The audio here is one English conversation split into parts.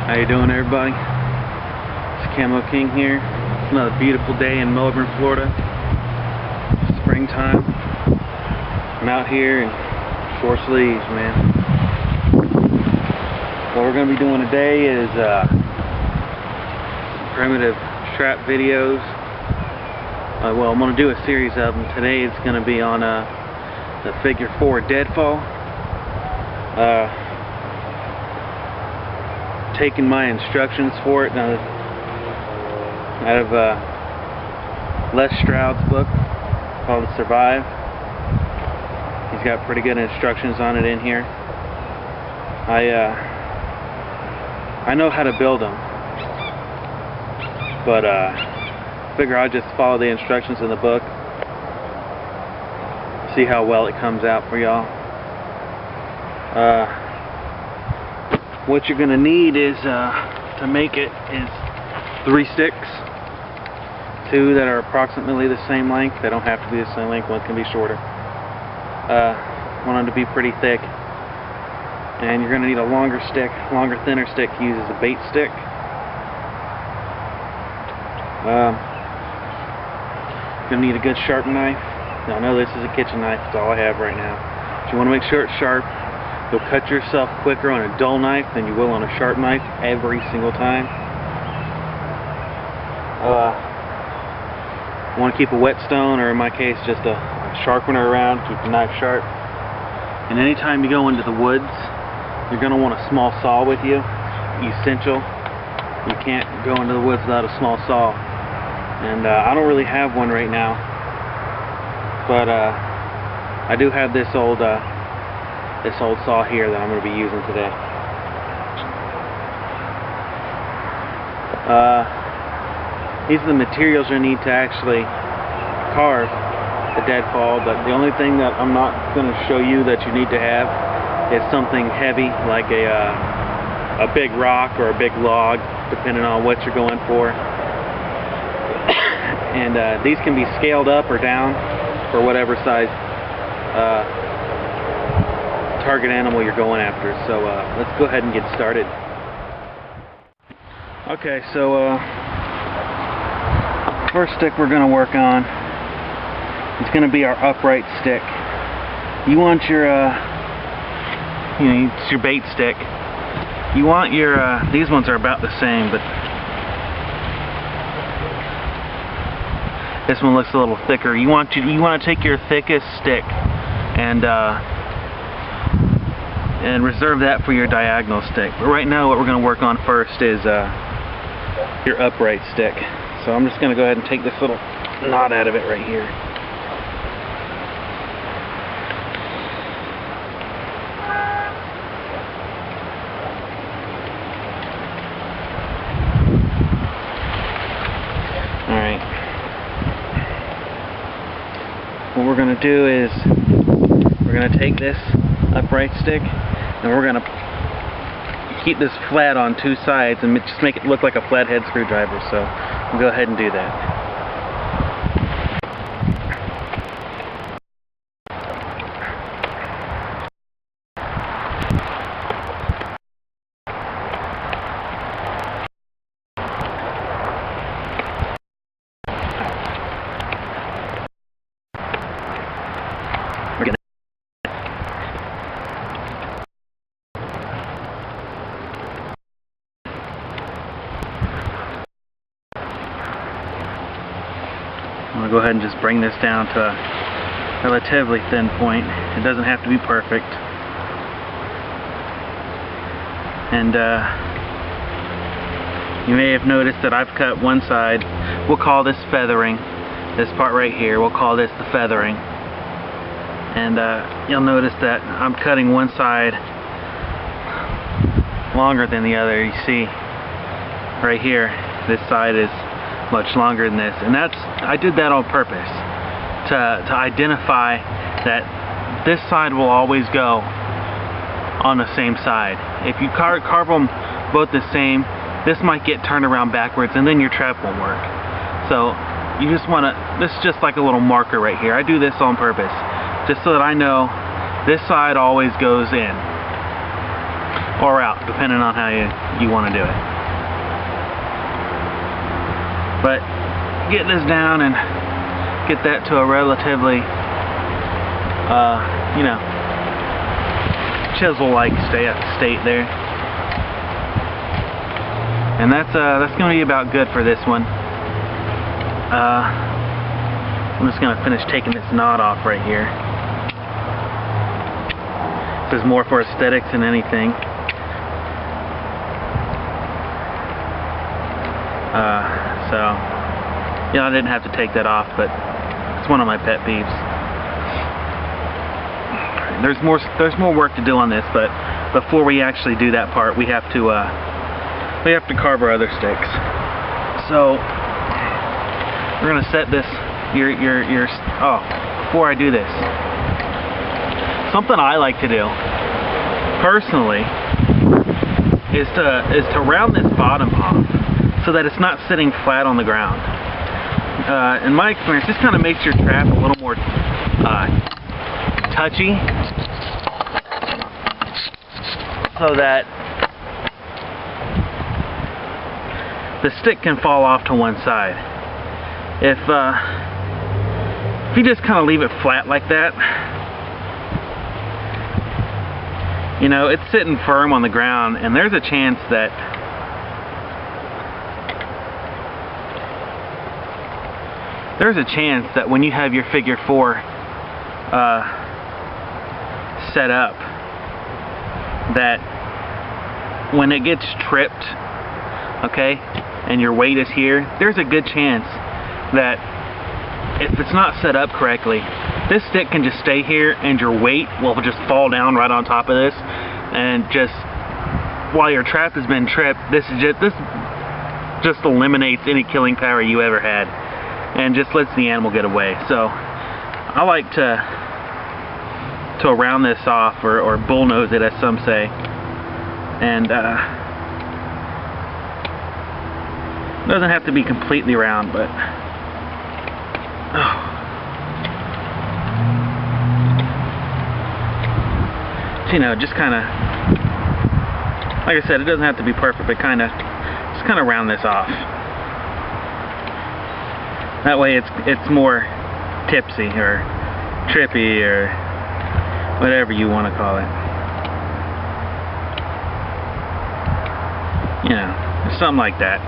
How you doing, everybody? It's CamoKing here. It's another beautiful day in Melbourne, Florida. Springtime. I'm out here in short sleeves, man. What we're going to be doing today is primitive trap videos. Well, I'm going to do a series of them. Today it's going to be on the figure 4 deadfall. Taking my instructions for it out of Les Stroud's book called Survive. He's got pretty good instructions on it in here. I know how to build them, but figure I'll just follow the instructions in the book, see how well it comes out for y'all. What you're gonna need is to make it is 3 sticks, 2 that are approximately the same length. They don't have to be the same length. One can be shorter. Want them to be pretty thick, and you're gonna need a longer stick, thinner stick to use as a bait stick. You're gonna need a good sharp knife. Now, I know this is a kitchen knife. It's all I have right now. But you want to make sure it's sharp. You'll cut yourself quicker on a dull knife than you will on a sharp knife every single time. You want to keep a whetstone, or in my case just a sharpener around, keep the knife sharp. And anytime you go into the woods, you're going to want a small saw with you. Essential. You can't go into the woods without a small saw. And I don't really have one right now, but I do have this old saw here that I'm going to be using today. These are the materials you need to actually carve the deadfall, but the only thing that I'm not going to show you that you need to have is something heavy, like a big rock or a big log, depending on what you're going for. And these can be scaled up or down for whatever size target animal you're going after. So let's go ahead and get started. Okay, so first stick we're going to work on is going to be our upright stick. You want your it's your bait stick. You want your these ones are about the same, but this one looks a little thicker. You want to take your thickest stick and reserve that for your diagonal stick. But right now what we're going to work on first is your upright stick. So I'm just going to go ahead and take this little knot out of it right here. Alright. What we're going to do is we're going to take this upright stick and we're going to keep this flat on 2 sides and just make it look like a flathead screwdriver. So we'll go ahead and do that. I'm going to go ahead and just bring this down to a relatively thin point. It doesn't have to be perfect. And you may have noticed that I've cut one side. We'll call this feathering. This part right here, we'll call this the feathering. And you'll notice that I'm cutting one side longer than the other. You see right here, this side is much longer than this, and I did that on purpose to identify that this side will always go on the same side. If you carve them both the same, this might get turned around backwards and then your trap won't work. So you just want to, this is just like a little marker right here. I do this on purpose just so that I know this side always goes in. or out, depending on how you want to do it. But get this down and get that to a relatively, you know, chisel-like state there. And that's going to be about good for this one. I'm just going to finish taking this knot off right here. This is more for aesthetics than anything. So, you know, I didn't have to take that off, but it's one of my pet peeves. There's more work to do on this, but before we actually do that part, we have to carve our other sticks. So we're gonna set this. Oh, before I do this, something I like to do personally is to round this bottom off so that it's not sitting flat on the ground. In my experience, this kind of makes your trap a little more touchy, so that the stick can fall off to one side. If you just kind of leave it flat like that, you know, it's sitting firm on the ground, and there's a chance that when you have your figure 4 set up, that when it gets tripped, okay, and your weight is here, there's a good chance that if it's not set up correctly, this stick can just stay here and your weight will just fall down right on top of this, and just while your trap has been tripped, this just eliminates any killing power you ever had and just lets the animal get away. So I like to round this off, or bullnose it, as some say, and it doesn't have to be completely round, but you know, just kind of, like I said, it doesn't have to be perfect, but just kind of round this off. That way it's more tipsy or trippy or whatever you want to call it. You know, something like that.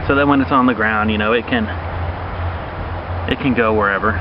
So that when it's on the ground, you know, it can go wherever.